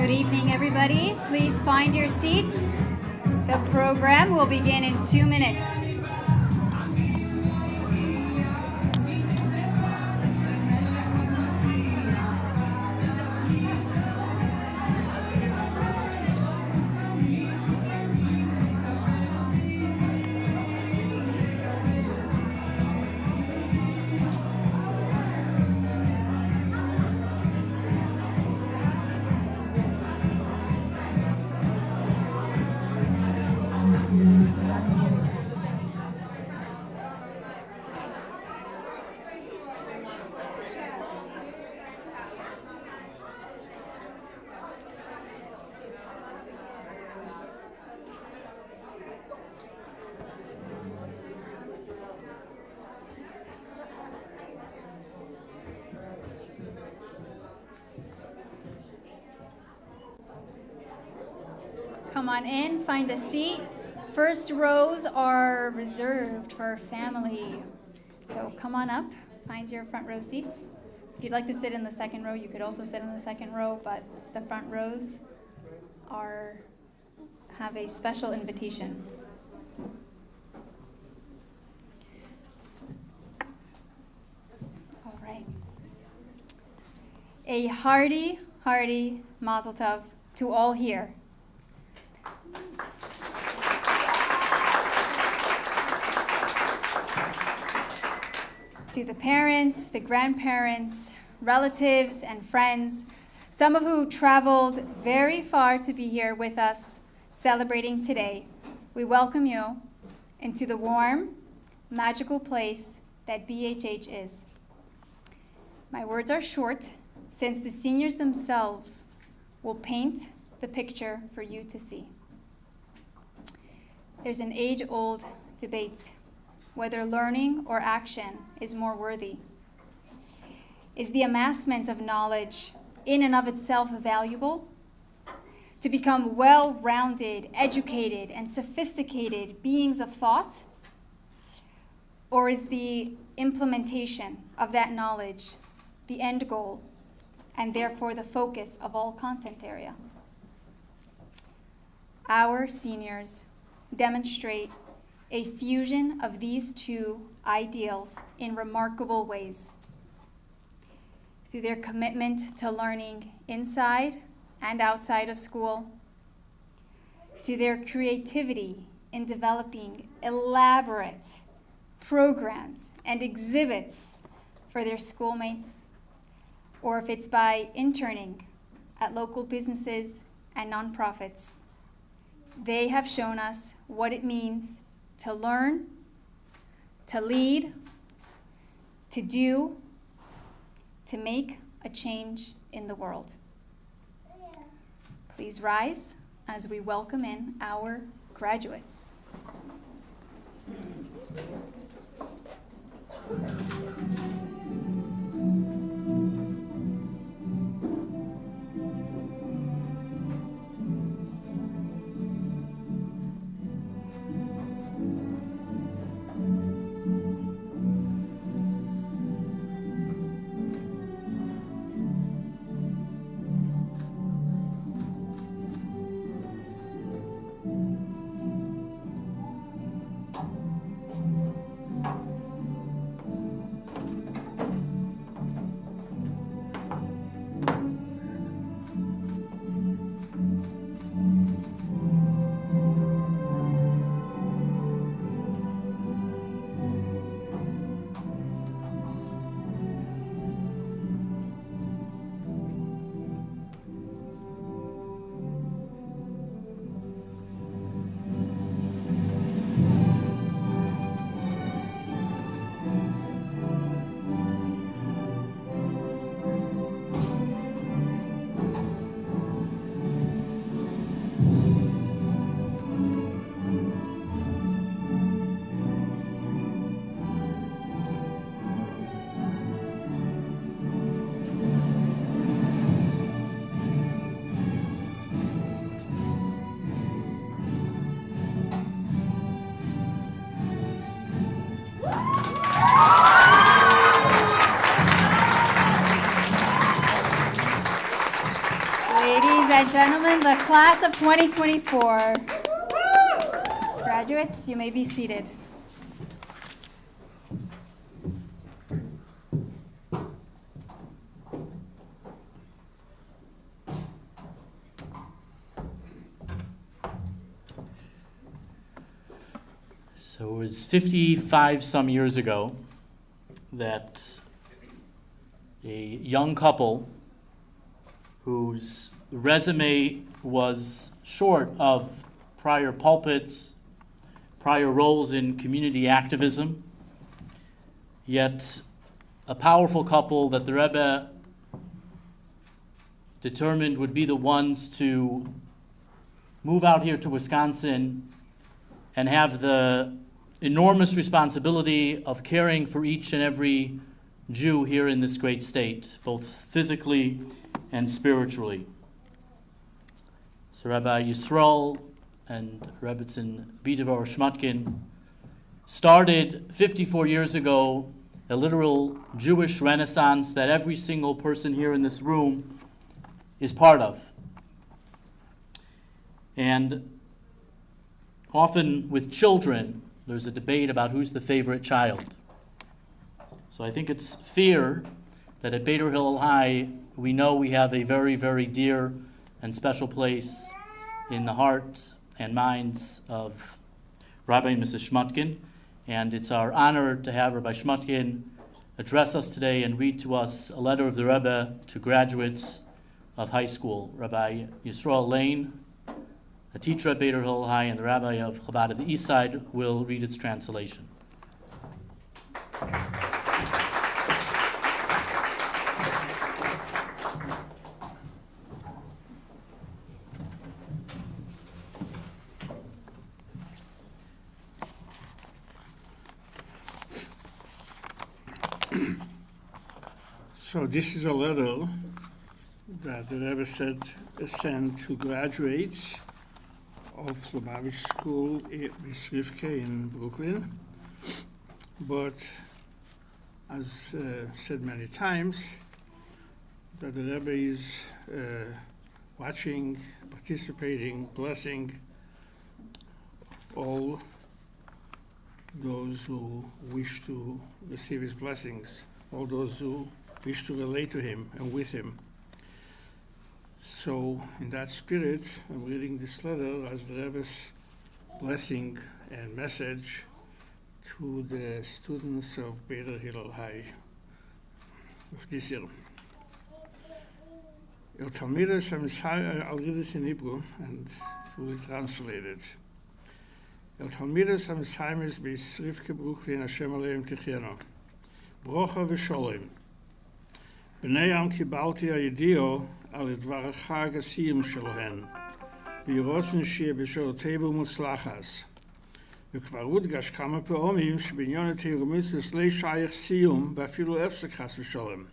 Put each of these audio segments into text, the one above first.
Good evening, everybody. Please find your seats. The program will begin in 2 minutes. Come on in, find a seat. First rows are reserved for family. So come on up, find your front row seats. If you'd like to sit in the second row, you could also sit in the second row, but the front rows have a special invitation. All right. A hearty, hearty mazel tov to all here. To the parents, the grandparents, relatives, and friends, some of who traveled very far to be here with us celebrating today, we welcome you into the warm, magical place that BHH is. My words are short, since the seniors themselves will paint the picture for you to see. There's an age-old debate whether learning or action is more worthy. Is the amassment of knowledge in and of itself valuable? To become well-rounded, educated, and sophisticated beings of thought? Or is the implementation of that knowledge the end goal, and therefore the focus of all content area? Our seniors demonstrate a fusion of these two ideals in remarkable ways. Through their commitment to learning inside and outside of school, to their creativity in developing elaborate programs and exhibits for their schoolmates, or if it's by interning at local businesses and nonprofits. They have shown us what it means to learn, to lead, to do, to make a change in the world. Please rise as we welcome in our graduates. Ladies and gentlemen, the class of 2024. Graduates, you may be seated. So it was 55 some years ago that a young couple whose resume was short of prior pulpits, prior roles in community activism, yet a powerful couple that the Rebbe determined would be the ones to move out here to Wisconsin and have the enormous responsibility of caring for each and every Jew here in this great state, both physically and spiritually. So Rabbi Yisrael and Rebbetzin Bidevor Shmutkin started 54 years ago a literal Jewish renaissance that every single person here in this room is part of. And often with children, there's a debate about who's the favorite child. So I think it's fair that at Beitar Hillel High, we know we have a very, very dear and special place in the hearts and minds of Rabbi and Mrs. Shmutkin. And it's our honor to have Rabbi Shmutkin address us today and read to us a letter of the Rebbe to graduates of high school. Rabbi Yisrael Lane, a teacher at Beitar Hillel High and the Rabbi of Chabad of the East Side, will read its translation. So this is a letter that the Rebbe said sent to graduates of Lubavitch School with Rivke in Brooklyn. But as said many times, that the Rebbe is watching, participating, blessing all those who wish to receive his blessings, all those who wish to relate to him and with him. So in that spirit, I'm reading this letter as the Rebbe's blessing and message to the students of Beder Hillel High of this year. I'll read it in Hebrew and fully translate it. El Talmidas HaMesaimes bis Rivke Brooklyn Hashem Aleim Ticheno. Brocha v'sholem. B'nei Am kibalti ha'yedio al dvar chag hasiyum shelohen. V'yirotzen sheyeh b'shorotevu mutzlachas. וכבר הודגש כמה פעמים שבעניין התורה ומצוות לא שייך סיום ואפילו הפסק חס ושלום.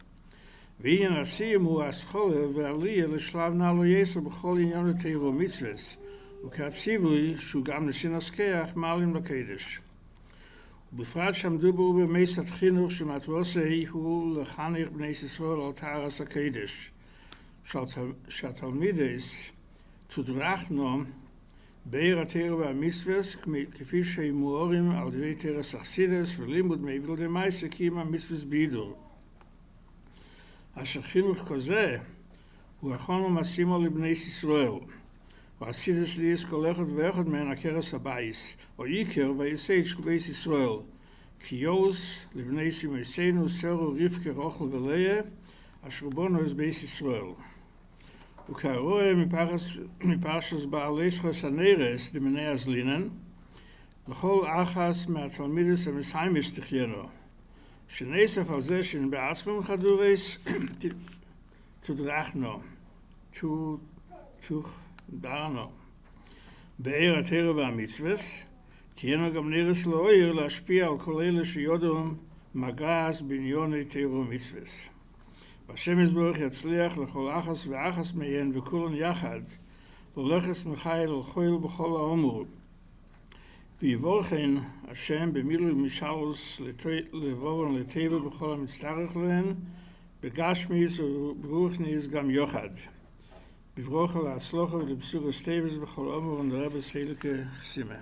ועניין הסיום הוא האסכולה והעלייה לשלב נעלו יסר בכל עניין התורה ומצוות, וכהציווי שהוא גם לשינס כיח מעלים לקדש. ובפרט שעמדו בו במסת חינוך שמטרוסי הוא לחנך בני ישראל על טהרת הקדש, שהתלמידס תודרכנו באר התורה והמצוות, כפי שהם מוארים על ידי תורה סחסידס ולימוד מעבר למעשה קיימה מצוות בידור. אשר חינוך כזה הוא הכון ומשימו לבני ישראל, ועשידס ליאס כל אחד ואחד מהן הכרס הבייס, או עיקר ויסד של בייס ישראל, כי יוז לבני סימייסנו סרו רבקה רוחל ולאה, אשר בונו את בייס ישראל. וכהרואה מפרשס בעלי שחוס הנרס דמני הזלינן, לכל אחס מהתלמידס המסיימס תחיינו, שנסף על זה שבעצמם חדורס תודרכנו, תודרנו. באר התורה והמצוות, תהיינו גם נרס לאויר להשפיע על כל אלה שיודעו מגרס בעניוני תורה ומצוות. והשם יזברך יצליח לכל אחס ואחס מהן וכולן יחד, ללכת מחייל ולחויל בכל האומר. ויבורכן השם במילוי משלוס לבורן לטבע בכל המצטרך להן, בגשמיס וברוכניס גם יוחד. בברוכה להצלוחה ולבשור הסטבס בכל אומר ונרבס היליקה חסימה.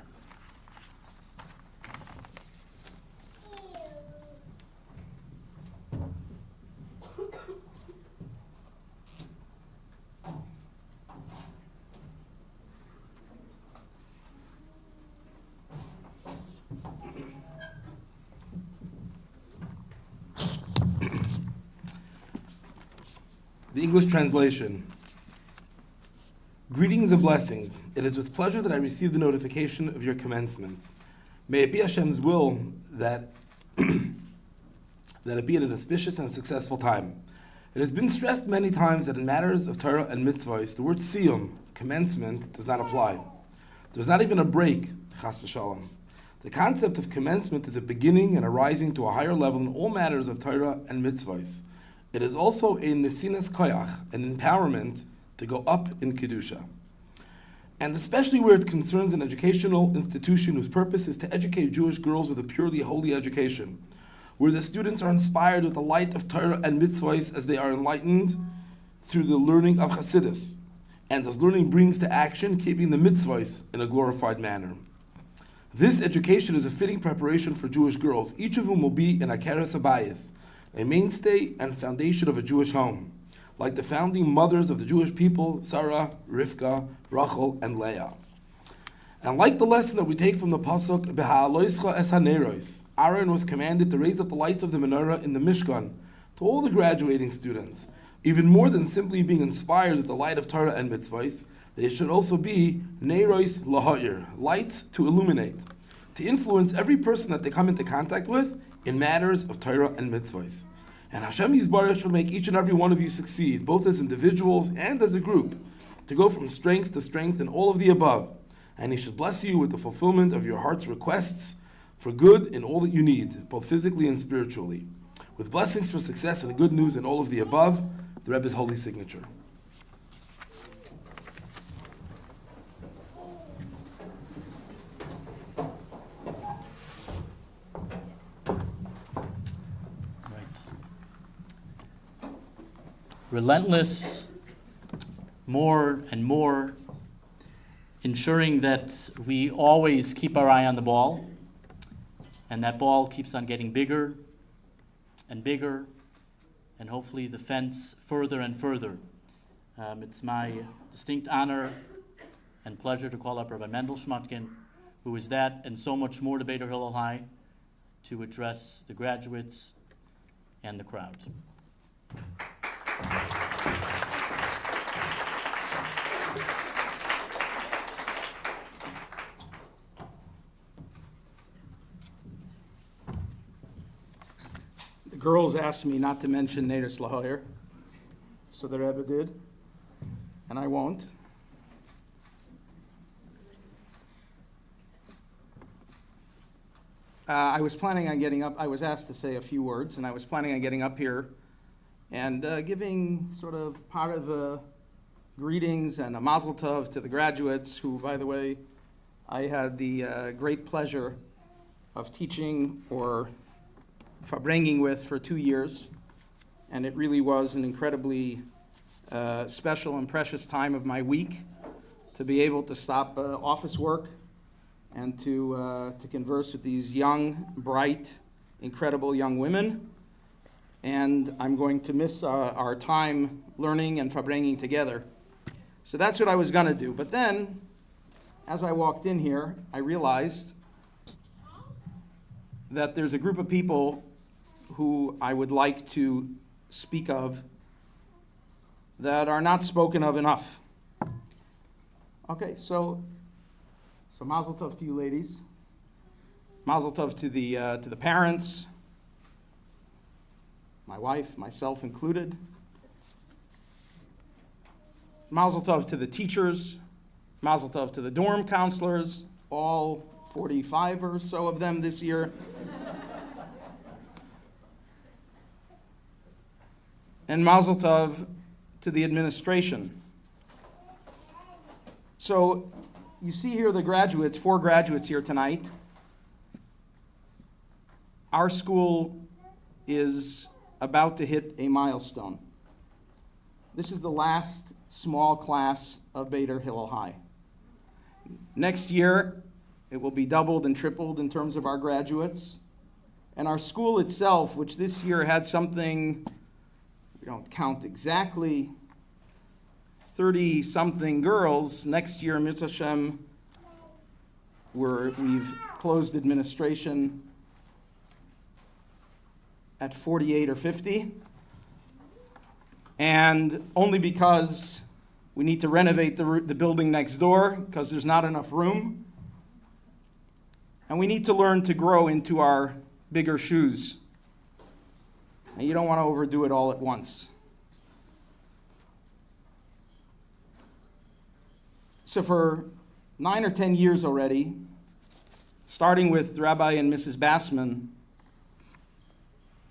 The English translation. Greetings and blessings. It is with pleasure that I receive the notification of your commencement. May it be Hashem's will that it be an auspicious and successful time. It has been stressed many times that in matters of Torah and mitzvahs, the word siyum, commencement, does not apply. There's not even a break, chas v'shalom. The concept of commencement is a beginning and a rising to a higher level in all matters of Torah and mitzvahs. It is also a nesinas koyach, an empowerment to go up in Kedusha. And especially where it concerns an educational institution whose purpose is to educate Jewish girls with a purely holy education, where the students are inspired with the light of Torah and mitzvahs as they are enlightened through the learning of Hasidus, and as learning brings to action, keeping the mitzvahs in a glorified manner. This education is a fitting preparation for Jewish girls, each of whom will be an akeres abayis, a mainstay and foundation of a Jewish home, like the founding mothers of the Jewish people, Sarah, Rivka, Rachel, and Leah. And like the lesson that we take from the pasuk, Beha'aloischa es haneros, Aaron was commanded to raise up the lights of the menorah in the Mishkan to all the graduating students. Even more than simply being inspired with the light of Torah and mitzvahs, they should also be neiros laha'ir, lights to illuminate, to influence every person that they come into contact with in matters of Torah and mitzvahs. And Hashem Yisbarach shall make each and every one of you succeed, both as individuals and as a group, to go from strength to strength in all of the above. And He should bless you with the fulfillment of your heart's requests for good in all that you need, both physically and spiritually. With blessings for success and good news and all of the above, the Rebbe's holy signature. Right. Relentless, more and more, ensuring that we always keep our eye on the ball, and that ball keeps on getting bigger and bigger, and hopefully the fence further and further. It's my distinct honor and pleasure to call up Rabbi Mendel Schmutkin, who is that and so much more to Beitar Hillel High, to address the graduates and the crowd. The girls asked me not to mention Neder Slahoyer, so the Rebbe did, and I won't. I was planning on getting up. I was asked to say a few words, and I was planning on getting up here and giving sort of part of greetings and a mazel tov to the graduates, who, by the way, I had the great pleasure of teaching or bringing with for 2 years, and it really was an incredibly special and precious time of my week to be able to stop office work and to converse with these young, bright, incredible young women. And I'm going to miss our time learning and bringing together. So that's what I was going to do. But then, as I walked in here, I realized that there's a group of people who I would like to speak of that are not spoken of enough. Okay, so mazel tov to you ladies. Mazel tov to the parents, my wife, myself included. Mazel tov to the teachers. Mazel tov to the dorm counselors, all 45 or so of them this year. And mazel tov to the administration. So you see here the graduates, 4 graduates here tonight. Our school is about to hit a milestone. This is the last small class of Beitar Hillel High. Next year, it will be doubled and tripled in terms of our graduates. And our school itself, which this year had something, we don't count exactly, 30-something girls. Next year, Mitzvah Hashem, we've closed administration at 48 or 50. And only because we need to renovate the building next door because there's not enough room. And we need to learn to grow into our bigger shoes. And you don't want to overdo it all at once. So for 9 or 10 years already, starting with Rabbi and Mrs. Bassman,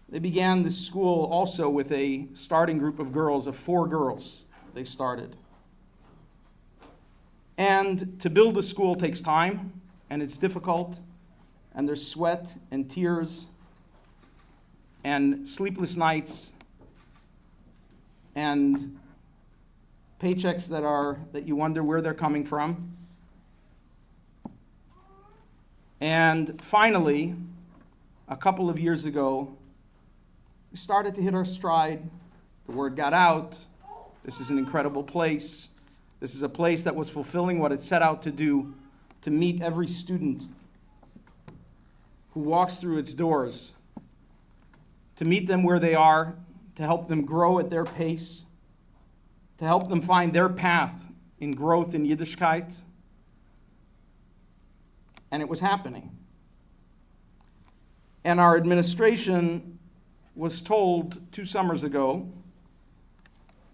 they began this school also with a starting group of girls, of 4 girls they started. And to build a school takes time, and it's difficult, and there's sweat and tears and sleepless nights and paychecks that you wonder where they're coming from. And finally, a couple of years ago, we started to hit our stride. The word got out. This is an incredible place. This is a place that was fulfilling what it set out to do, to meet every student who walks through its doors, to meet them where they are, to help them grow at their pace, to help them find their path in growth in Yiddishkeit. And it was happening. And our administration was told 2 summers ago,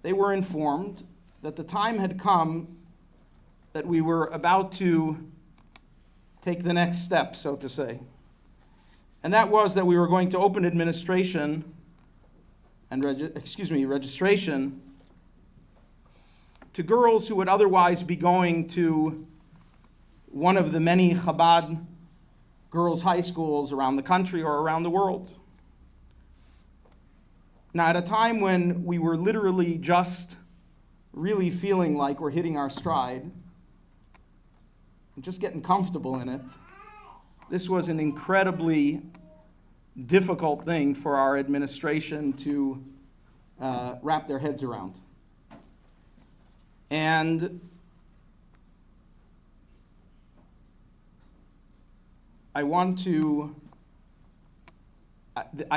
they were informed that the time had come that we were about to take the next step, so to say. And that was that we were going to open administration and registration to girls who would otherwise be going to one of the many Chabad girls' high schools around the country or around the world. Now, at a time when we were literally just really feeling like we're hitting our stride, and just getting comfortable in it, this was an incredibly difficult thing for our administration to wrap their heads around. And I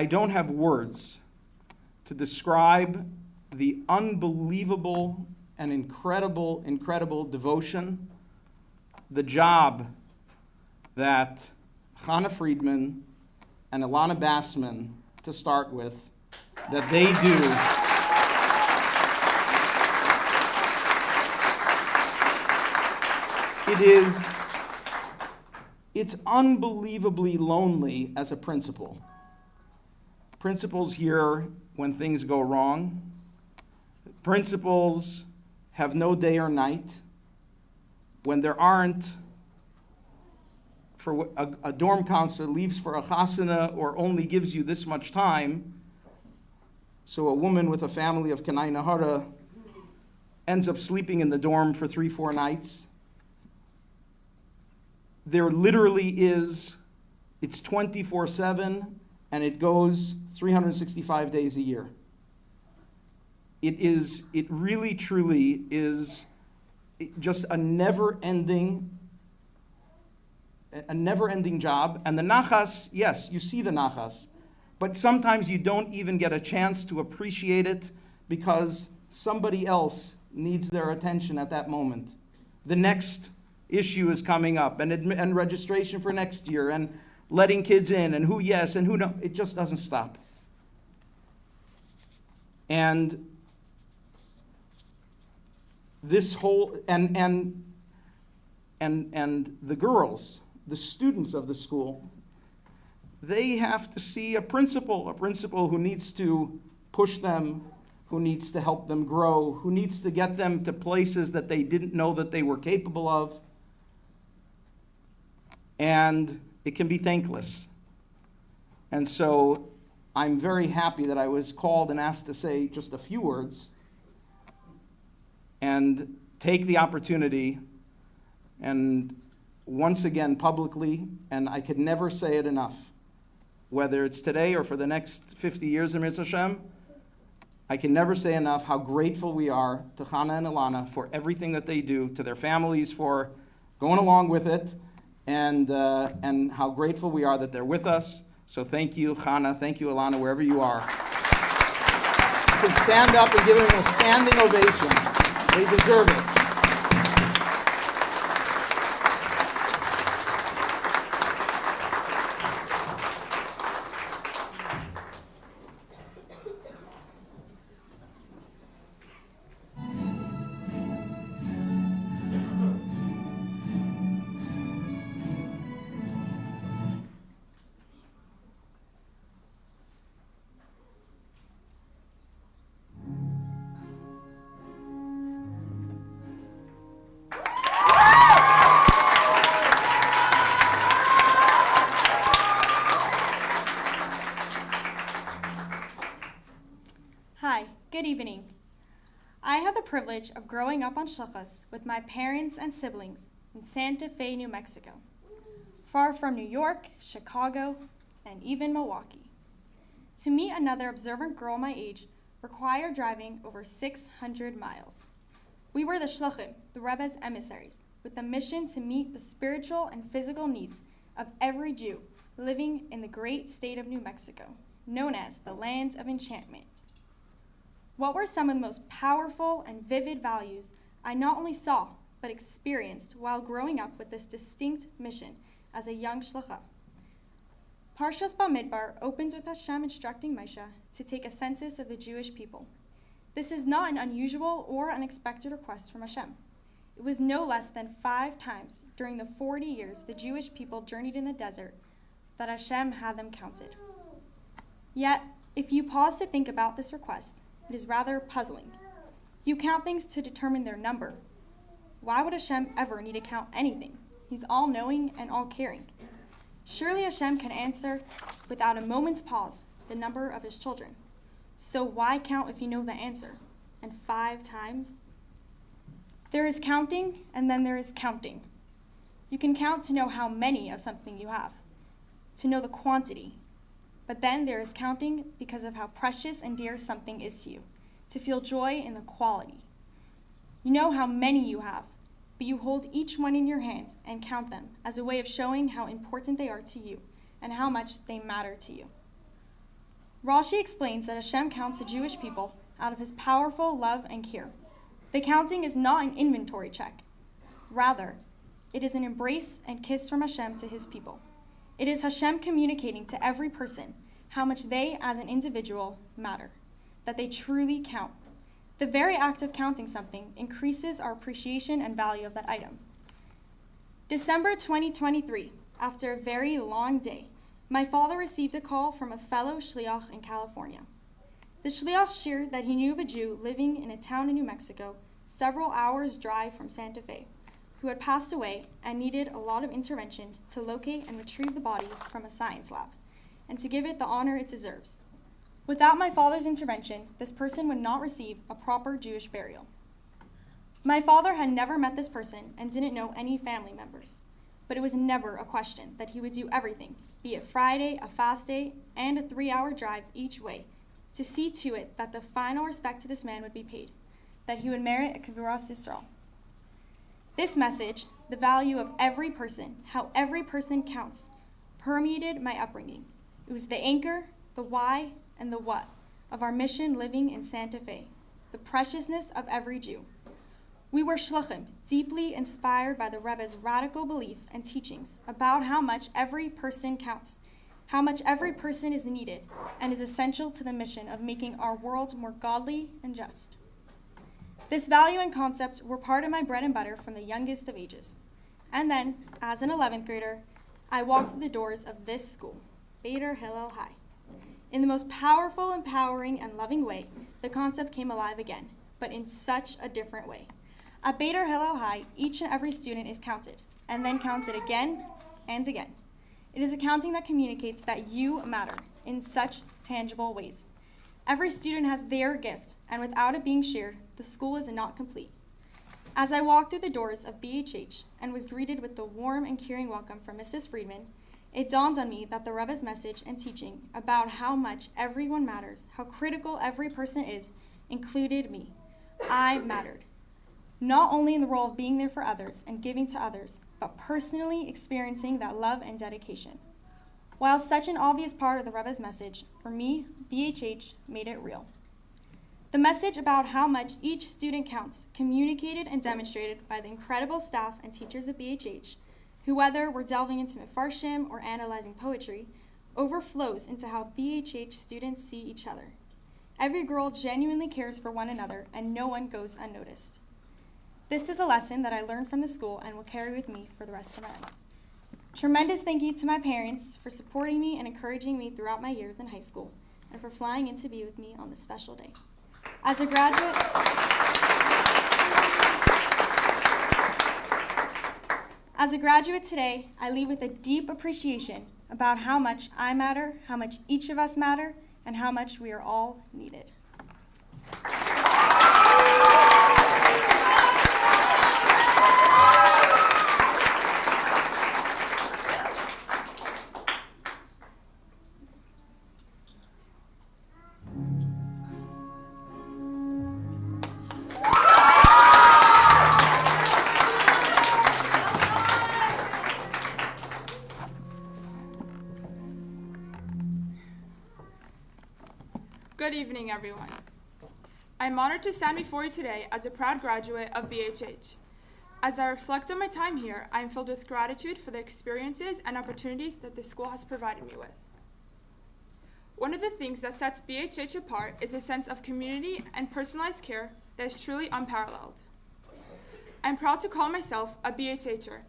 don't have words to describe the unbelievable and incredible devotion, the job that Chana Friedman and Ilana Bassman, to start with, that they do. It's unbelievably lonely as a principal. Principals here when things go wrong. Principals have no day or night. When there aren't, for a dorm counselor leaves for a chasana or only gives you this much time, so a woman with a family of Kanai Nahara ends up sleeping in the dorm for 3-4 nights. There literally is, it's 24/7, and it goes 365 days a year. It really truly is just a never-ending job. And the nachas, yes, you see the nachas, but sometimes you don't even get a chance to appreciate it because somebody else needs their attention at that moment. The next issue is coming up, and registration for next year, and letting kids in, and who yes and who no. It just doesn't stop. And this whole and the girls, the students of the school, they have to see a principal who needs to push them, who needs to help them grow, who needs to get them to places that they didn't know that they were capable of. And it can be thankless. And so I'm very happy that I was called and asked to say just a few words and take the opportunity and once again publicly, and I could never say it enough, whether it's today or for the next 50 years in Mitzvah Hashem, I can never say enough how grateful we are to Chana and Ilana for everything that they do, to their families for going along with it, and how grateful we are that they're with us. So thank you, Chana. Thank you, Ilana, wherever you are. You can stand up and give them a standing ovation. They deserve it. Hi, good evening. I had the privilege of growing up on shluchas with my parents and siblings in Santa Fe, New Mexico, far from New York, Chicago, and even Milwaukee. To meet another observant girl my age required driving over 600 miles. We were the shluchim, the Rebbe's emissaries, with the mission to meet the spiritual and physical needs of every Jew living in the great state of New Mexico, known as the Land of Enchantment. What were some of the most powerful and vivid values I not only saw, but experienced while growing up with this distinct mission as a young shlucha? Parshas Bamidbar opens with Hashem instructing Moshe to take a census of the Jewish people. This is not an unusual or unexpected request from Hashem. It was no less than 5 times during the 40 years the Jewish people journeyed in the desert that Hashem had them counted. Yet, If you pause to think about this request, it is rather puzzling. You count things to determine their number. Why would Hashem ever need to count anything? He's all-knowing and all-caring. Surely Hashem can answer, without a moment's pause, the number of his children. So why count if you know the answer? And 5 times? There is counting, and then there is counting. You can count to know how many of something you have, to know the quantity. But then there is counting because of how precious and dear something is to you, to feel joy in the quality. You know how many you have, but you hold each one in your hands and count them as a way of showing how important they are to you and how much they matter to you. Rashi explains that Hashem counts the Jewish people out of his powerful love and care. The counting is not an inventory check. Rather, it is an embrace and kiss from Hashem to his people. It is Hashem communicating to every person how much they as an individual matter, that they truly count. The very act of counting something increases our appreciation and value of that item. December 2023, after a very long day, my father received a call from a fellow shliach in California. The shliach shared that he knew of a Jew living in a town in New Mexico, several hours' drive from Santa Fe, who had passed away and needed a lot of intervention to locate and retrieve the body from a science lab, and to give it the honor it deserves. Without my father's intervention, this person would not receive a proper Jewish burial. My father had never met this person and didn't know any family members, but it was never a question that he would do everything, be it Friday, a fast day, and a 3-hour drive each way, to see to it that the final respect to this man would be paid, that he would merit a Kavuras Yisrael. This message, the value of every person, how every person counts, permeated my upbringing. It was the anchor, the why, and the what of our mission living in Santa Fe, the preciousness of every Jew. We were shluchim, deeply inspired by the Rebbe's radical belief and teachings about how much every person counts, how much every person is needed and is essential to the mission of making our world more godly and just. This value and concept were part of my bread and butter from the youngest of ages. And then, as an 11th grader, I walked through the doors of this school, Beitar Hillel High. In the most powerful, empowering, and loving way, the concept came alive again, but in such a different way. At Beitar Hillel High, each and every student is counted, and then counted again and again. It is a counting that communicates that you matter in such tangible ways. Every student has their gift, and without it being shared, the school is not complete. As I walked through the doors of BHH and was greeted with the warm and caring welcome from Mrs. Friedman, it dawned on me that the Rebbe's message and teaching about how much everyone matters, how critical every person is, included me. I mattered. Not only in the role of being there for others and giving to others, but personally experiencing that love and dedication. While such an obvious part of the Rebbe's message, for me, BHH made it real. The message about how much each student counts, communicated and demonstrated by the incredible staff and teachers of BHH, who, whether we're delving into Mefarshim or analyzing poetry, overflows into how BHH students see each other. Every girl genuinely cares for one another, and no one goes unnoticed. This is a lesson that I learned from the school and will carry with me for the rest of my life. Tremendous thank you to my parents for supporting me and encouraging me throughout my years in high school, and for flying in to be with me on this special day. As a graduate today, I leave with a deep appreciation about how much I matter, how much each of us matter, and how much we are all needed. Good evening, everyone. I'm honored to stand before you today as a proud graduate of BHH. As I reflect on my time here, I am filled with gratitude for the experiences and opportunities that the school has provided me with. One of the things that sets BHH apart is a sense of community and personalized care that is truly unparalleled. I'm proud to call myself a BHHer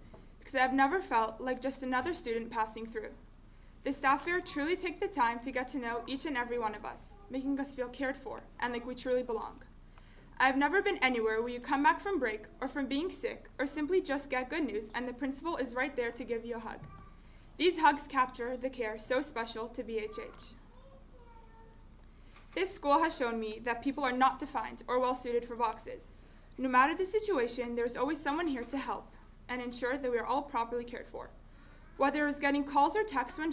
because I have never felt like just another student passing through. The staff here truly take the time to get to know each and every one of us, making us feel cared for and like we truly belong. I've never been anywhere where you come back from break or from being sick or simply just get good news and the principal is right there to give you a hug. These hugs capture the care so special to BHH. This school has shown me that people are not defined or well suited for boxes. No matter the situation, there's always someone here to help and ensure that we are all properly cared for. Whether it was getting calls or texts when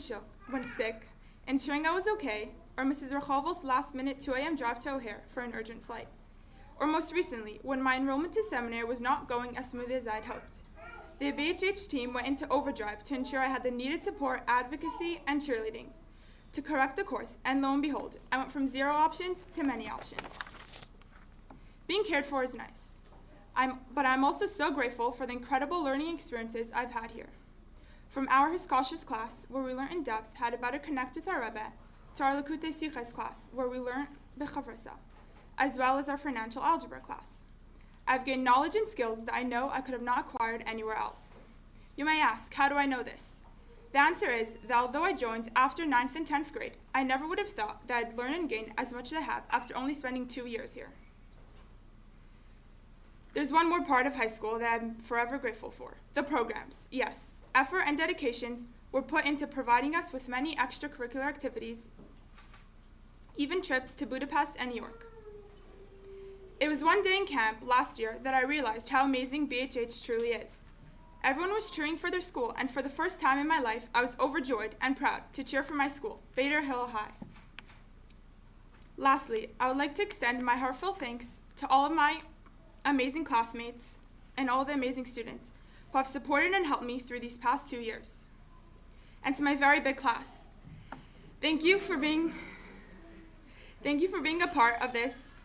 sick, ensuring I was okay, or Mrs. Rechovel's last-minute 2 a.m. drive to O'Hare for an urgent flight. Or most recently, when my enrollment to seminary was not going as smoothly as I'd hoped. The BHH team went into overdrive to ensure I had the needed support, advocacy, and cheerleading to correct the course, and lo and behold, I went from 0 options to many options. Being cared for is nice, but I'm also so grateful for the incredible learning experiences I've had here. From our Hiskashis class, where we learned in depth how to better connect with our Rebbe, to our Likutei Sichos class, where we learned Bechavrasa, as well as our financial algebra class. I've gained knowledge and skills that I know I could have not acquired anywhere else. You may ask, how do I know this? The answer is that although I joined after 9th and 10th grade, I never would have thought that I'd learn and gain as much as I have after only spending 2 years here. There's one more part of high school that I'm forever grateful for, the programs. Yes, effort and dedications were put into providing us with many extracurricular activities, even trips to Budapest and New York. It was one day in camp last year that I realized how amazing BHH truly is. Everyone was cheering for their school, and for the first time in my life, I was overjoyed and proud to cheer for my school, Beitar Hillel High. Lastly, I would like to extend my heartfelt thanks to all of my amazing classmates and all the amazing students who have supported and helped me through these past 2 years. And to my very big class, thank you for being a part of this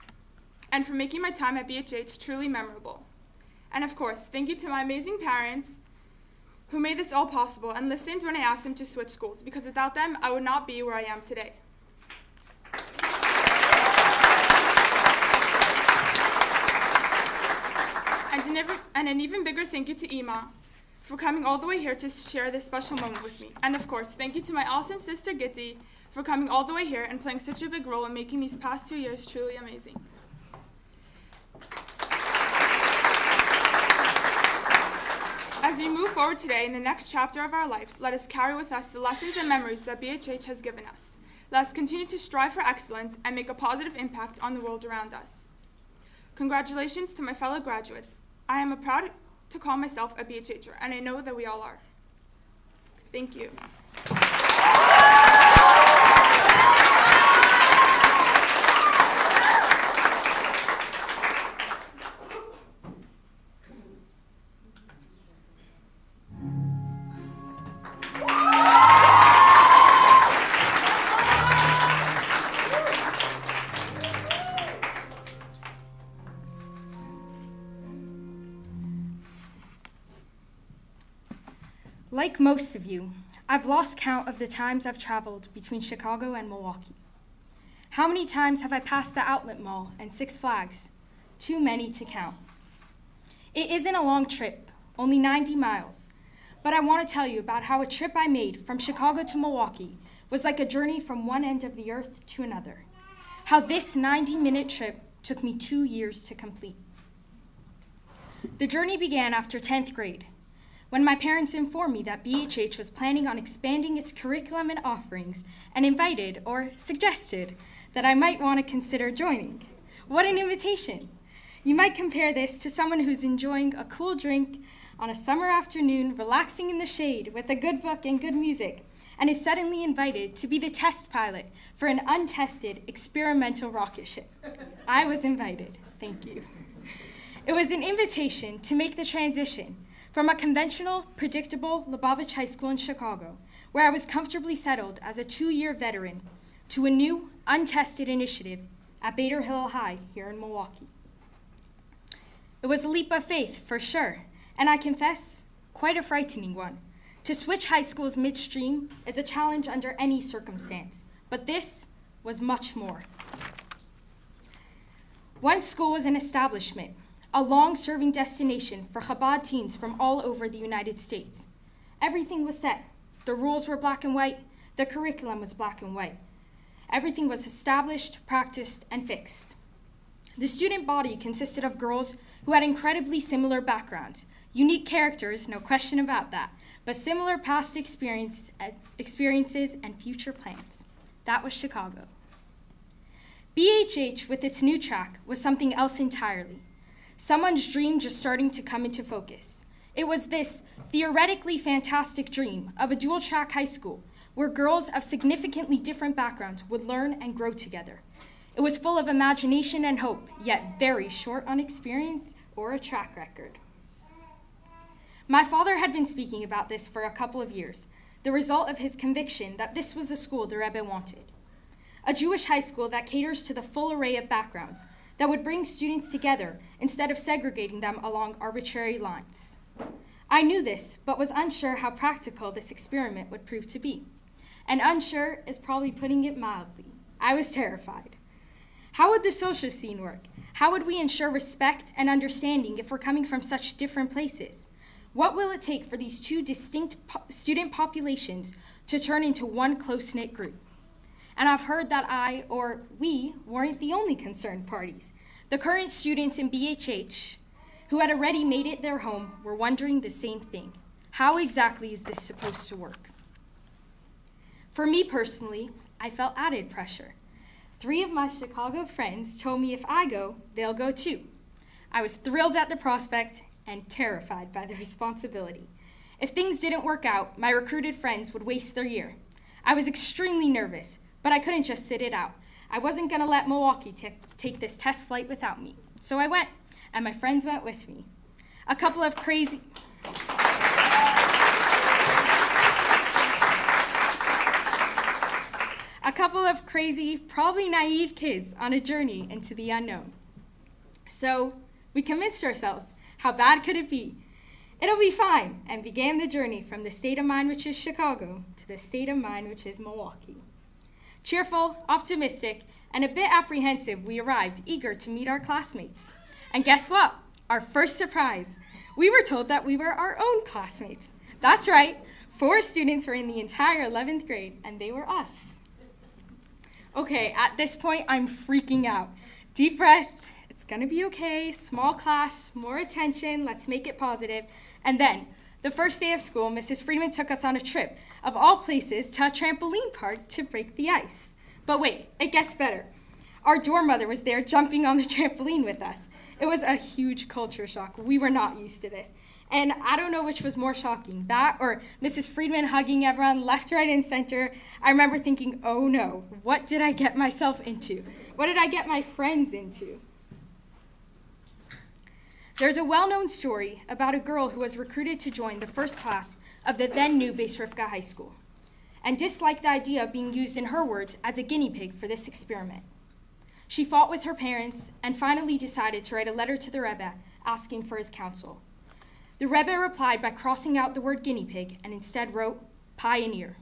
and for making my time at BHH truly memorable. And of course, thank you to my amazing parents who made this all possible and listened when I asked them to switch schools, because without them, I would not be where I am today. And an even bigger thank you to Ima for coming all the way here to share this special moment with me. And of course, thank you to my awesome sister Gitti for coming all the way here and playing such a big role in making these past 2 years truly amazing. As we move forward today in the next chapter of our lives, let us carry with us the lessons and memories that BHH has given us. Let us continue to strive for excellence and make a positive impact on the world around us. Congratulations to my fellow graduates. I am proud to call myself a BHHer, and I know that we all are. Thank you. Like most of you, I've lost count of the times I've traveled between Chicago and Milwaukee. How many times have I passed the Outlet Mall and Six Flags? Too many to count. It isn't a long trip, only 90 miles, but I want to tell you about how a trip I made from Chicago to Milwaukee was like a journey from one end of the earth to another. How this 90-minute trip took me 2 years to complete. The journey began after 10th grade, when my parents informed me that BHH was planning on expanding its curriculum and offerings and invited or suggested that I might want to consider joining. What an invitation! You might compare this to someone who's enjoying a cool drink on a summer afternoon, relaxing in the shade with a good book and good music, and is suddenly invited to be the test pilot for an untested experimental rocket ship. I was invited. Thank you. It was an invitation to make the transition from a conventional, predictable Lubavitch High School in Chicago, where I was comfortably settled as a 2-year veteran, to a new, untested initiative at Beitar Hillel High here in Milwaukee. It was a leap of faith, for sure, and I confess, quite a frightening one. To switch high schools midstream is a challenge under any circumstance, but this was much more. One school was an establishment, a long-serving destination for Chabad teens from all over the United States. Everything was set. The rules were black and white. The curriculum was black and white. Everything was established, practiced, and fixed. The student body consisted of girls who had incredibly similar backgrounds, unique characters, no question about that, but similar past experiences and future plans. That was Chicago. BHH, with its new track, was something else entirely. Someone's dream just starting to come into focus. It was this theoretically fantastic dream of a dual-track high school where girls of significantly different backgrounds would learn and grow together. It was full of imagination and hope, yet very short on experience or a track record. My father had been speaking about this for a couple of years, the result of his conviction that this was a school the Rebbe wanted. A Jewish high school that caters to the full array of backgrounds, that would bring students together instead of segregating them along arbitrary lines. I knew this, but was unsure how practical this experiment would prove to be. And unsure is probably putting it mildly. I was terrified. How would the social scene work? How would we ensure respect and understanding if we're coming from such different places? What will it take for these two distinct student populations to turn into one close-knit group? And I've heard that I, or we, weren't the only concerned parties. The current students in BHH, who had already made it their home, were wondering the same thing. How exactly is this supposed to work? For me personally, I felt added pressure. 3 of my Chicago friends told me if I go, they'll go too. I was thrilled at the prospect and terrified by the responsibility. If things didn't work out, my recruited friends would waste their year. I was extremely nervous, but I couldn't just sit it out. I wasn't gonna let Milwaukee take this test flight without me. So I went, and my friends went with me. A couple of crazy, probably naive kids on a journey into the unknown. So we convinced ourselves, how bad could it be? It'll be fine, and began the journey from the state of mind which is Chicago to the state of mind which is Milwaukee. Cheerful, optimistic, and a bit apprehensive, we arrived, eager to meet our classmates. And guess what? Our first surprise. We were told that we were our own classmates. That's right, 4 students were in the entire 11th grade, and they were us. Okay, at this point, I'm freaking out. Deep breath, it's gonna be okay, small class, more attention, let's make it positive. And then, the first day of school, Mrs. Friedman took us on a trip, of all places, to a trampoline park to break the ice. But wait, it gets better. Our dorm mother was there jumping on the trampoline with us. It was a huge culture shock. We were not used to this. And I don't know which was more shocking, that or Mrs. Friedman hugging everyone left, right, and center. I remember thinking, oh no, what did I get myself into? What did I get my friends into? There's a well-known story about a girl who was recruited to join the first class of the then new Beis Rivka High School, and disliked the idea of being used, in her words, as a guinea pig for this experiment. She fought with her parents and finally decided to write a letter to the Rebbe asking for his counsel. The Rebbe replied by crossing out the word guinea pig and instead wrote pioneer.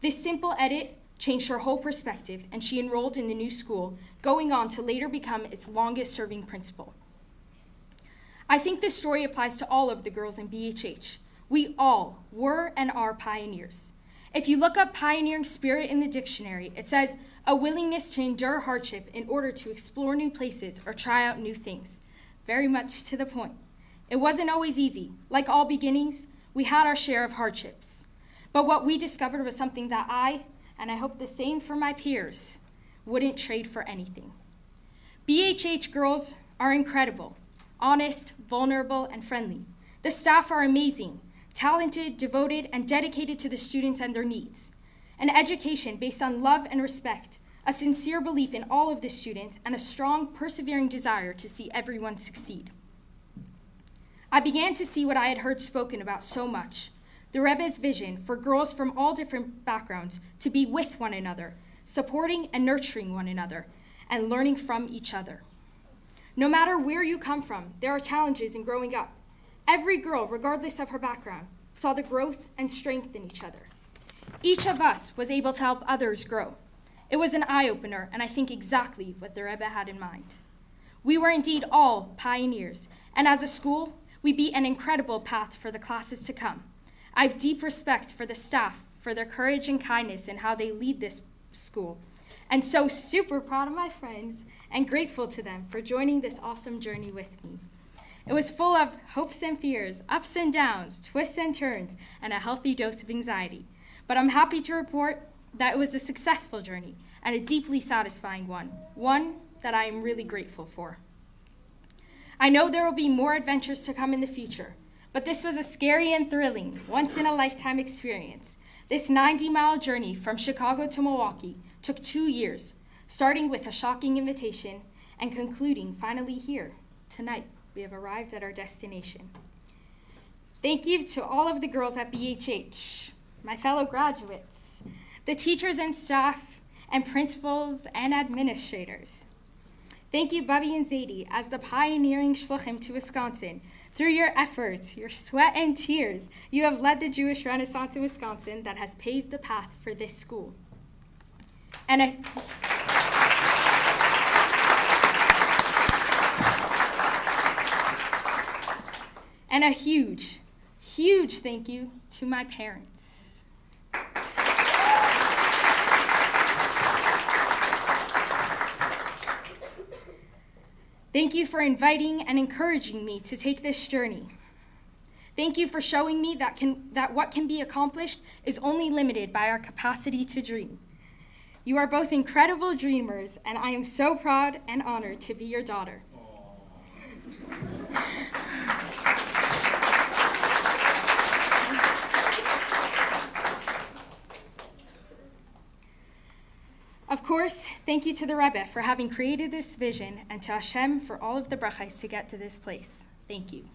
This simple edit changed her whole perspective, and she enrolled in the new school, going on to later become its longest-serving principal. I think this story applies to all of the girls in BHH. We all were and are pioneers. If you look up pioneering spirit in the dictionary, it says a willingness to endure hardship in order to explore new places or try out new things. Very much to the point. It wasn't always easy. Like all beginnings, we had our share of hardships. But what we discovered was something that I, and I hope the same for my peers, wouldn't trade for anything. BHH girls are incredible, honest, vulnerable, and friendly. The staff are amazing, talented, devoted, and dedicated to the students and their needs. An education based on love and respect, a sincere belief in all of the students, and a strong, persevering desire to see everyone succeed. I began to see what I had heard spoken about so much, the Rebbe's vision for girls from all different backgrounds to be with one another, supporting and nurturing one another, and learning from each other. No matter where you come from, there are challenges in growing up. Every girl, regardless of her background, saw the growth and strength in each other. Each of us was able to help others grow. It was an eye-opener, and I think exactly what the Rebbe had in mind. We were indeed all pioneers, and as a school, we beat an incredible path for the classes to come. I have deep respect for the staff, for their courage and kindness in how they lead this school. And so super proud of my friends and grateful to them for joining this awesome journey with me. It was full of hopes and fears, ups and downs, twists and turns, and a healthy dose of anxiety. But I'm happy to report that it was a successful journey and a deeply satisfying one that I am really grateful for. I know there will be more adventures to come in the future, but this was a scary and thrilling, once-in-a-lifetime experience. This 90-mile journey from Chicago to Milwaukee took 2 years, starting with a shocking invitation and concluding finally here, tonight. We have arrived at our destination. Thank you to all of the girls at BHH, my fellow graduates, the teachers and staff, and principals and administrators. Thank you, Bubby and Zadie, as the pioneering shluchim to Wisconsin. Through your efforts, your sweat and tears, you have led the Jewish Renaissance in Wisconsin that has paved the path for this school. And a huge, huge thank you to my parents. Thank you for inviting and encouraging me to take this journey. Thank you for showing me that what can be accomplished is only limited by our capacity to dream. You are both incredible dreamers, and I am so proud and honored to be your daughter. Of course, thank you to the Rebbe for having created this vision, and to Hashem for all of the brachos to get to this place. Thank you.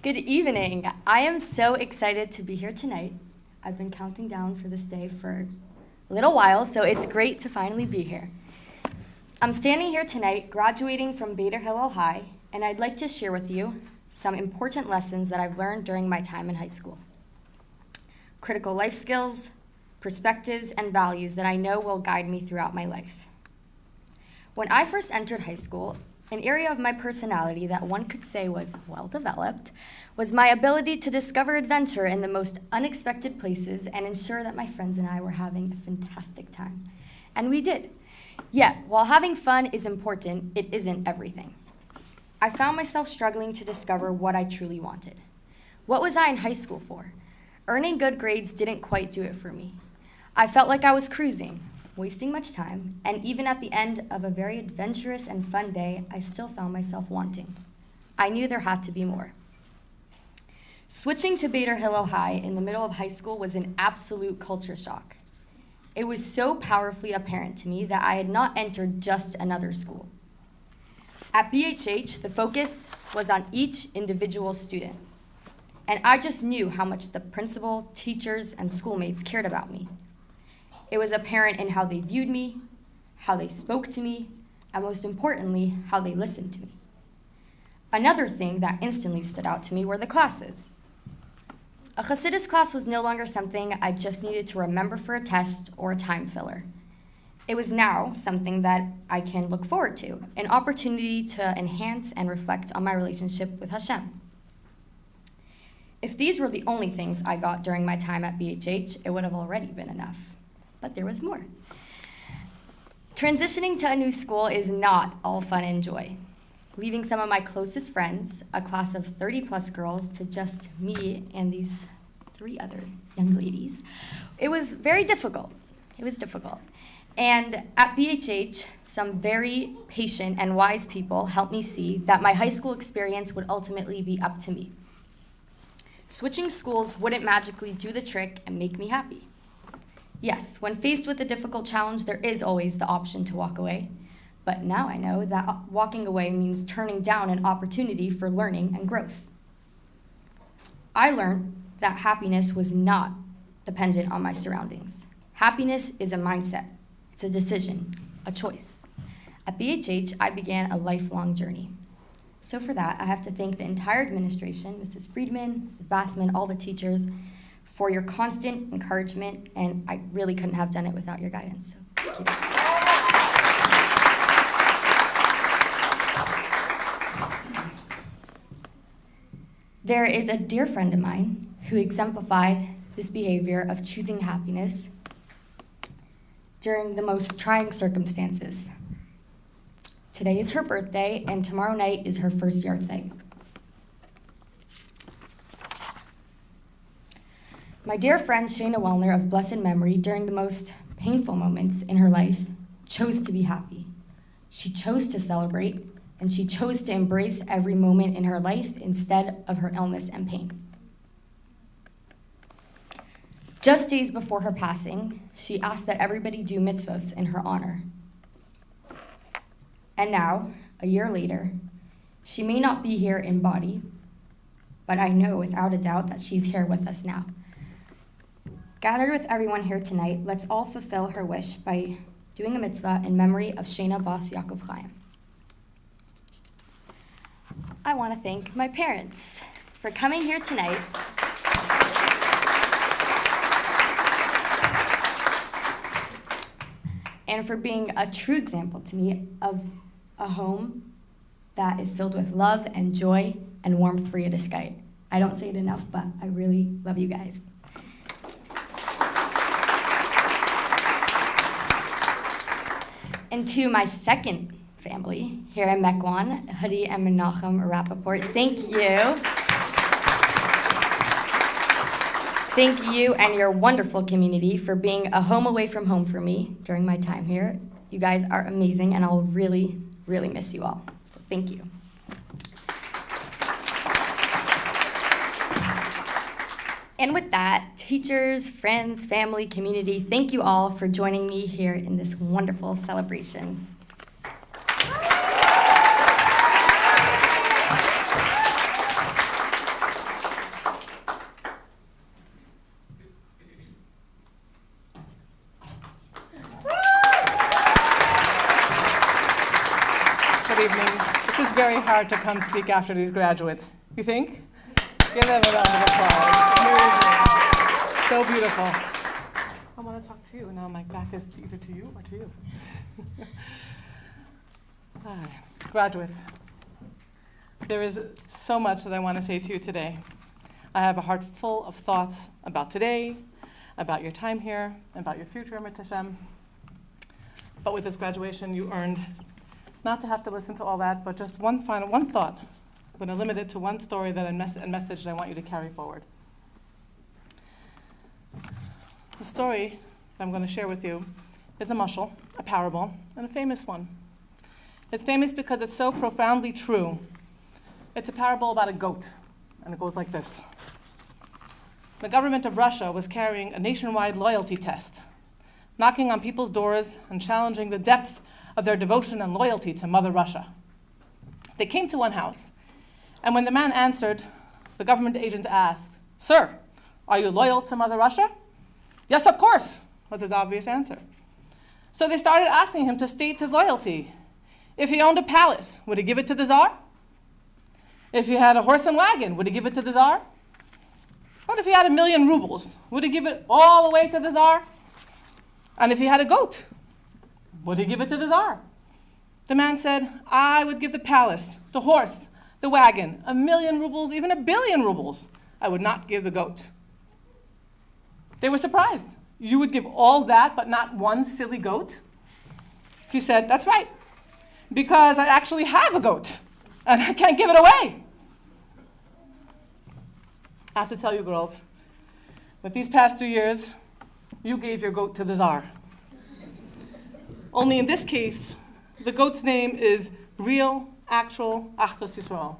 Good evening. I am so excited to be here tonight. I've been counting down for this day for a little while, so it's great to finally be here. I'm standing here tonight graduating from Beta Hillel High, and I'd like to share with you some important lessons that I've learned during my time in high school. Critical life skills, perspectives, and values that I know will guide me throughout my life. When I first entered high school, an area of my personality that one could say was well developed was my ability to discover adventure in the most unexpected places and ensure that my friends and I were having a fantastic time. And we did. Yet, while having fun is important, it isn't everything. I found myself struggling to discover what I truly wanted. What was I in high school for? Earning good grades didn't quite do it for me. I felt like I was cruising, wasting much time, and even at the end of a very adventurous and fun day, I still found myself wanting. I knew there had to be more. Switching to Beta Hillel High in the middle of high school was an absolute culture shock. It was so powerfully apparent to me that I had not entered just another school. At BHH, the focus was on each individual student, and I just knew how much the principal, teachers, and schoolmates cared about me. It was apparent in how they viewed me, how they spoke to me, and most importantly, how they listened to me. Another thing that instantly stood out to me were the classes. A Chassidus class was no longer something I just needed to remember for a test or a time filler. It was now something that I can look forward to, an opportunity to enhance and reflect on my relationship with Hashem. If these were the only things I got during my time at BHH, it would have already been enough. But there was more. Transitioning to a new school is not all fun and joy. Leaving some of my closest friends, a class of 30+ girls, to just me and these 3 other young ladies, it was very difficult. It was difficult. And at BHH, some very patient and wise people helped me see that my high school experience would ultimately be up to me. Switching schools wouldn't magically do the trick and make me happy. Yes, when faced with a difficult challenge, there is always the option to walk away. But now I know that walking away means turning down an opportunity for learning and growth. I learned that happiness was not dependent on my surroundings. Happiness is a mindset. It's a decision, a choice. At BHH, I began a lifelong journey. So for that, I have to thank the entire administration, Mrs. Friedman, Mrs. Bassman, all the teachers, for your constant encouragement, and I really couldn't have done it without your guidance, so thank you. There is a dear friend of mine who exemplified this behavior of choosing happiness during the most trying circumstances. Today is her birthday, and tomorrow night is her first yard site. My dear friend Shayna Wellner of blessed memory, during the most painful moments in her life, chose to be happy. She chose to celebrate, and she chose to embrace every moment in her life instead of her illness and pain. Just days before her passing, she asked that everybody do mitzvahs in her honor. And now, a year later, she may not be here in body, but I know without a doubt that she's here with us now. Gathered with everyone here tonight, let's all fulfill her wish by doing a mitzvah in memory of Shayna Bas Yaakov Chaim. I want to thank my parents for coming here tonight. And for being a true example to me of a home that is filled with love and joy and warmth for Yiddishkeit. I don't say it enough, but I really love you guys. And to my second family here in Mequon, Hudi and Menachem Rappaport, thank you. Thank you and your wonderful community for being a home away from home for me during my time here. You guys are amazing, and I'll really, really miss you all. So thank you. And with that, teachers, friends, family, community, thank you all for joining me here in this wonderful celebration. Good evening. It is very hard to come speak after these graduates. You think? Give them a round of applause. So beautiful. I want to talk to you. Now my back is either to you or to you. Graduates, there is so much that I want to say to you today. I have a heart full of thoughts about today, about your time here, about your future, Mit Hashem. But with this graduation, you earned not to have to listen to all that, but just one thought. I'm going to limit it to one story and message that I want you to carry forward. The story that I'm going to share with you is a mashal, a parable, and a famous one. It's famous because it's so profoundly true. It's a parable about a goat, and it goes like this. The government of Russia was carrying a nationwide loyalty test, knocking on people's doors and challenging the depth of their devotion and loyalty to Mother Russia. They came to one house, and when the man answered, the government agent asked, "Sir, are you loyal to Mother Russia?" "Yes, of course," was his obvious answer. So they started asking him to state his loyalty. If he owned a palace, would he give it to the Tsar? If he had a horse and wagon, would he give it to the Tsar? What if he had 1,000,000 rubles? Would he give it all the way to the Tsar? And if he had a goat, would he give it to the Tsar? The man said, "I would give the palace, the horse, the wagon, 1,000,000 rubles, even 1,000,000,000 rubles. I would not give the goat." They were surprised. "You would give all that, but not one silly goat?" He said, "That's right, because I actually have a goat, and I can't give it away." I have to tell you, girls, with these past 2 years, you gave your goat to the Tsar. Only in this case, the goat's name is real, actual Achdus Yisrael.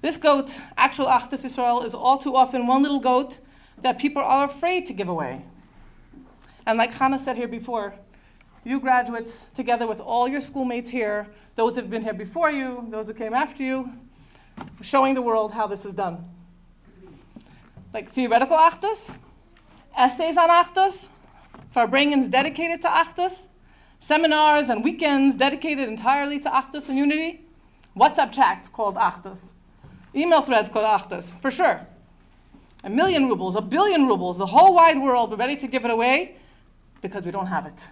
This goat, actual Achdus Yisrael, is all too often one little goat that people are afraid to give away. And like Hannah said here before, you graduates, together with all your schoolmates here, those who have been here before you, those who came after you, showing the world how this is done. Like theoretical Achdus, essays on Achdus, Farbrengens dedicated to Achdus, seminars and weekends dedicated entirely to Achdus and unity, WhatsApp chats called Achdus, email threads called Achdus, for sure. 1,000,000 rubles, 1,000,000,000 rubles, the whole wide world, we're ready to give it away because we don't have it.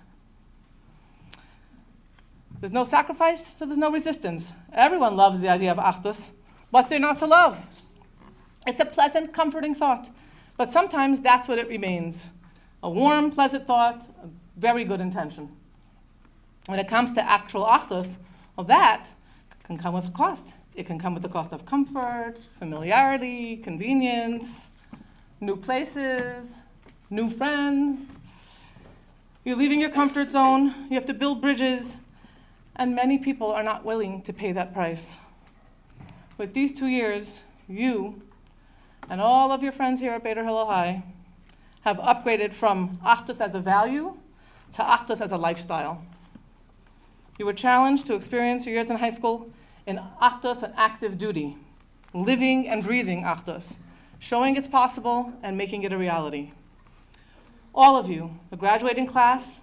There's no sacrifice, so there's no resistance. Everyone loves the idea of Achdus. What's there not to love? It's a pleasant, comforting thought, but sometimes that's what it remains. A warm, pleasant thought, a very good intention. When it comes to actual Achdus, well, that can come with a cost. It can come with the cost of comfort, familiarity, convenience, new places, new friends. You're leaving your comfort zone, you have to build bridges, and many people are not willing to pay that price. With these 2 years, you and all of your friends here at Beitar Hillel High have upgraded from Achdus as a value to Achdus as a lifestyle. You were challenged to experience your years in high school in Achdus and active duty, living and breathing Achdus, showing it's possible and making it a reality. All of you, the graduating class,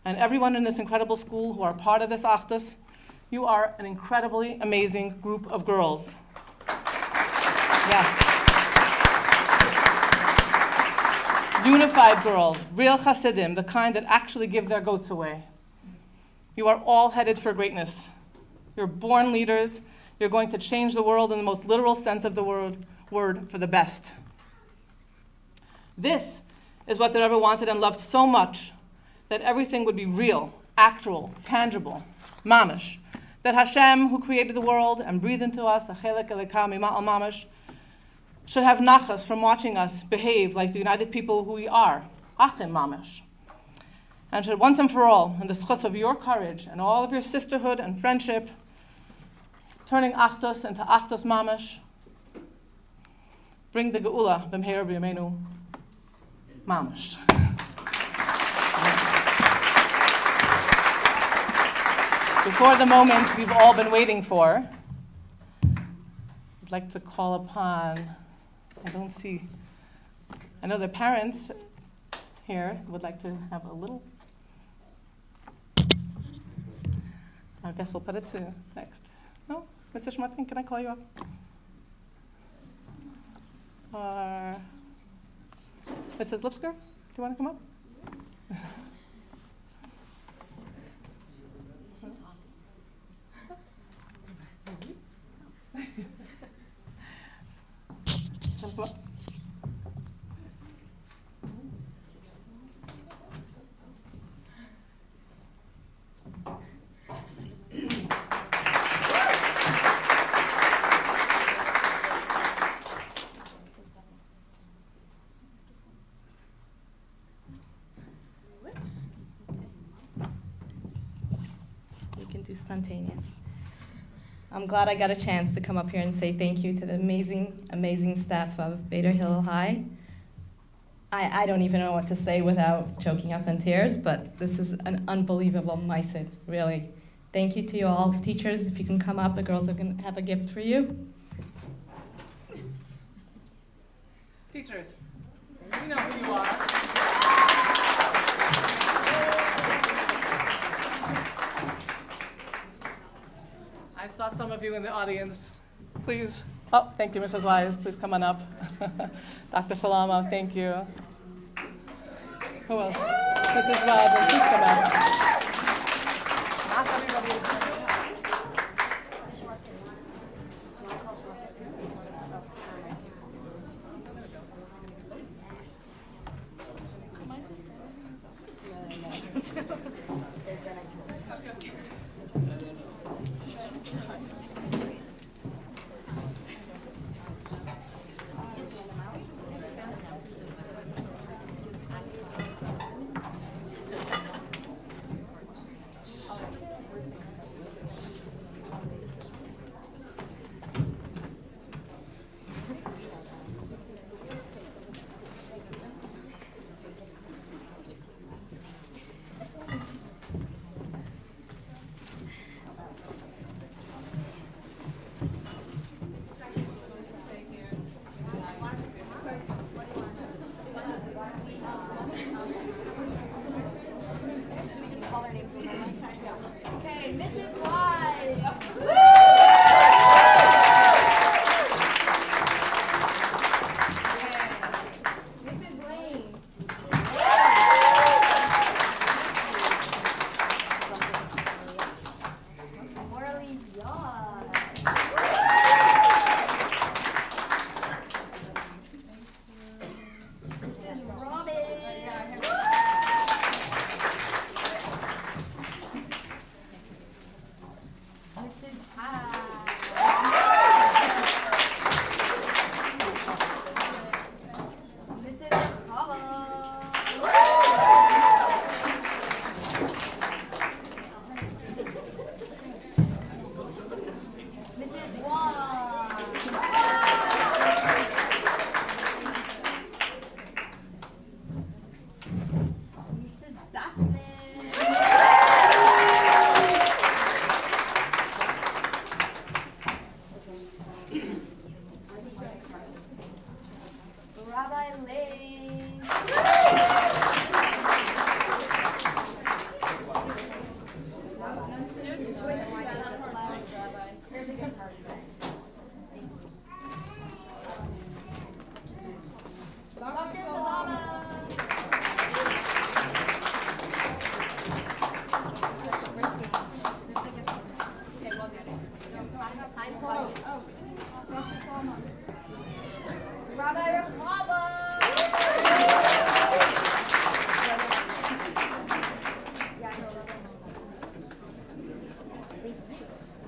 and everyone in this incredible school who are part of this Achdus, you are an incredibly amazing group of girls. Yes. Unified girls, real Hasidim, the kind that actually give their goats away. You are all headed for greatness. You're born leaders. You're going to change the world in the most literal sense of the word for the best. This is what the Rebbe wanted and loved so much, that everything would be real, actual, tangible, mamish. That Hashem, who created the world and breathed into us, achelek eleka mima'al mamish, should have nachas from watching us behave like the united people who we are, achim mamish. And should once and for all, in the schus of your courage and all of your sisterhood and friendship, turning Achdus into Achdus mamish, bring the geula b'mheir b'yameinu mamish. Before the moments you've all been waiting for, I'd like to call upon, I know the parents here would like to have a little. I guess we'll put it to next. No? Mr. Schmartin, can I call you up? Or Mrs. Lipsker, do you want to come up? Come up. You can do spontaneous. I'm glad I got a chance to come up here and say thank you to the amazing, amazing staff of Beta Hillel High. I don't even know what to say without choking up in tears, but this is an unbelievable maisid, really. Thank you to you all. Teachers, if you can come up, the girls are going to have a gift for you. Teachers, you know who you are. I saw some of you in the audience. Please, oh, thank you, Mrs. Wise. Please come on up. Dr. Salama, thank you. Who else? Mrs. Wise, please come up. Not everybody is here. Okay, Mrs. Wise. Mrs. Lane. Morley Yard. Mrs. Robin. Mrs. Mrs. Mrs. Wong. Mrs. Bassman. Rabbi Lane. Dr. Salama. Rabbi Rahaba.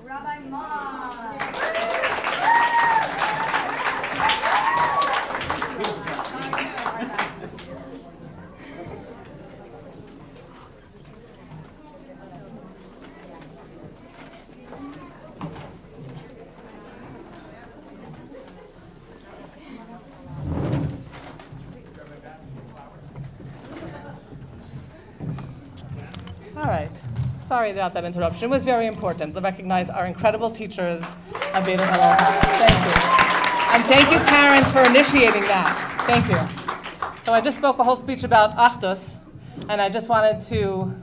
Rabbi Ma. All right. Sorry about that interruption. It was very important to recognize our incredible teachers of Beta Hillel High. Thank you. And thank you, parents, for initiating that. Thank you. So I just spoke a whole speech about Achdus, and I just wanted to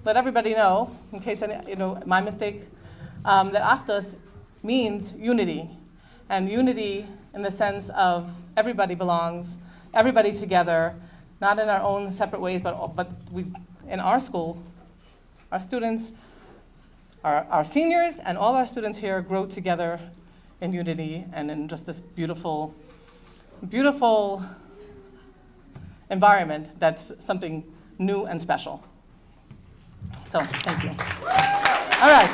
let everybody know, in case my mistake, that Achdus means unity, and unity in the sense of everybody belongs, everybody together, not in our own separate ways, but we, in our school, our students, our seniors, and all our students here grow together in unity and in just this beautiful, beautiful environment that's something new and special. So, thank you. All right.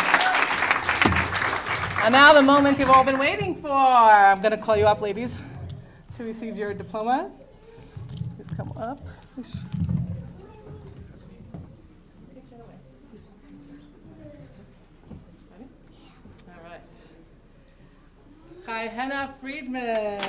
And now the moment you've all been waiting for. I'm going to call you up, ladies, to receive your diploma. Please come up. All right. Chai Henna Friedman.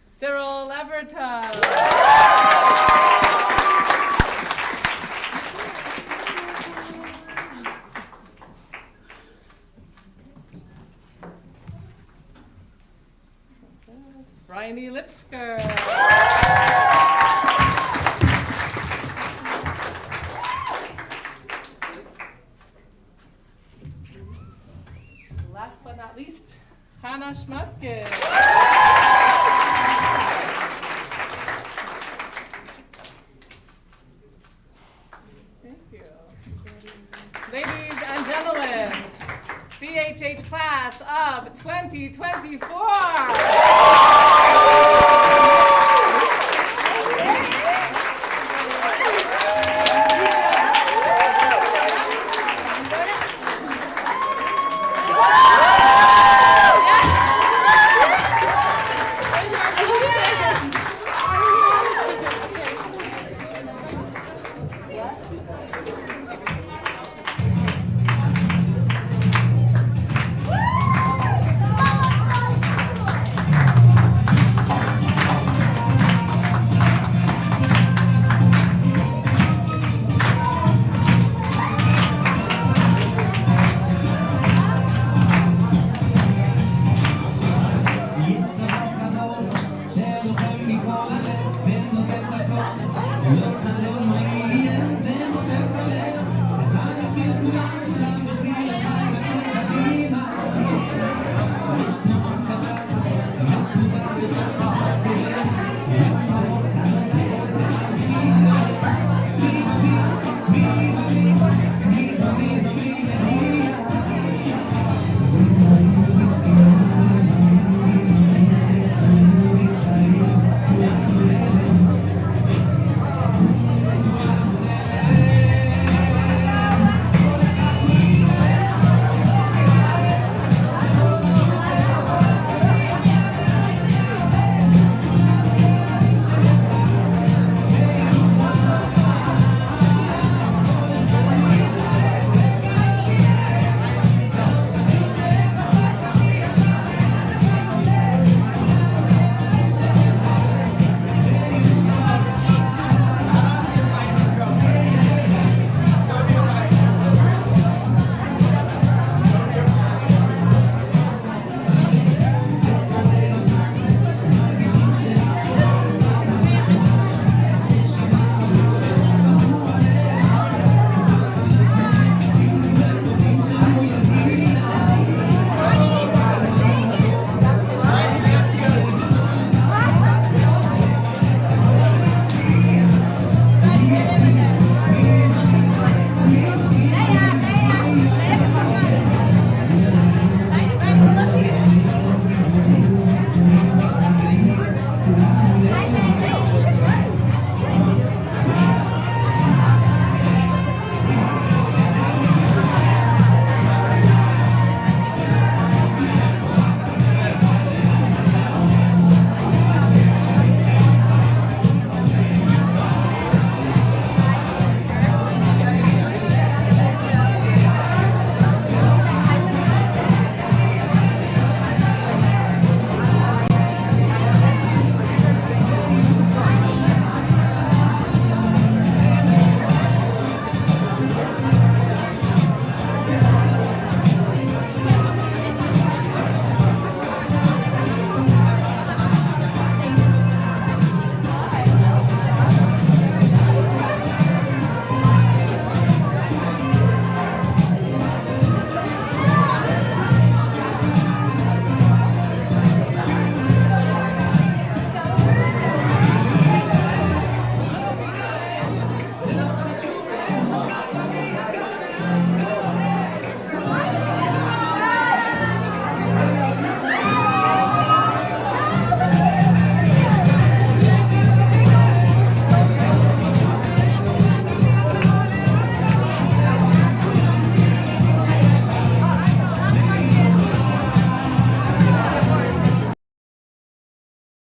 Cyril Leverton. Bryony Lipsker. Last but not least, Hannah Schmutke. Ladies and gentlemen, BHH class of 2024.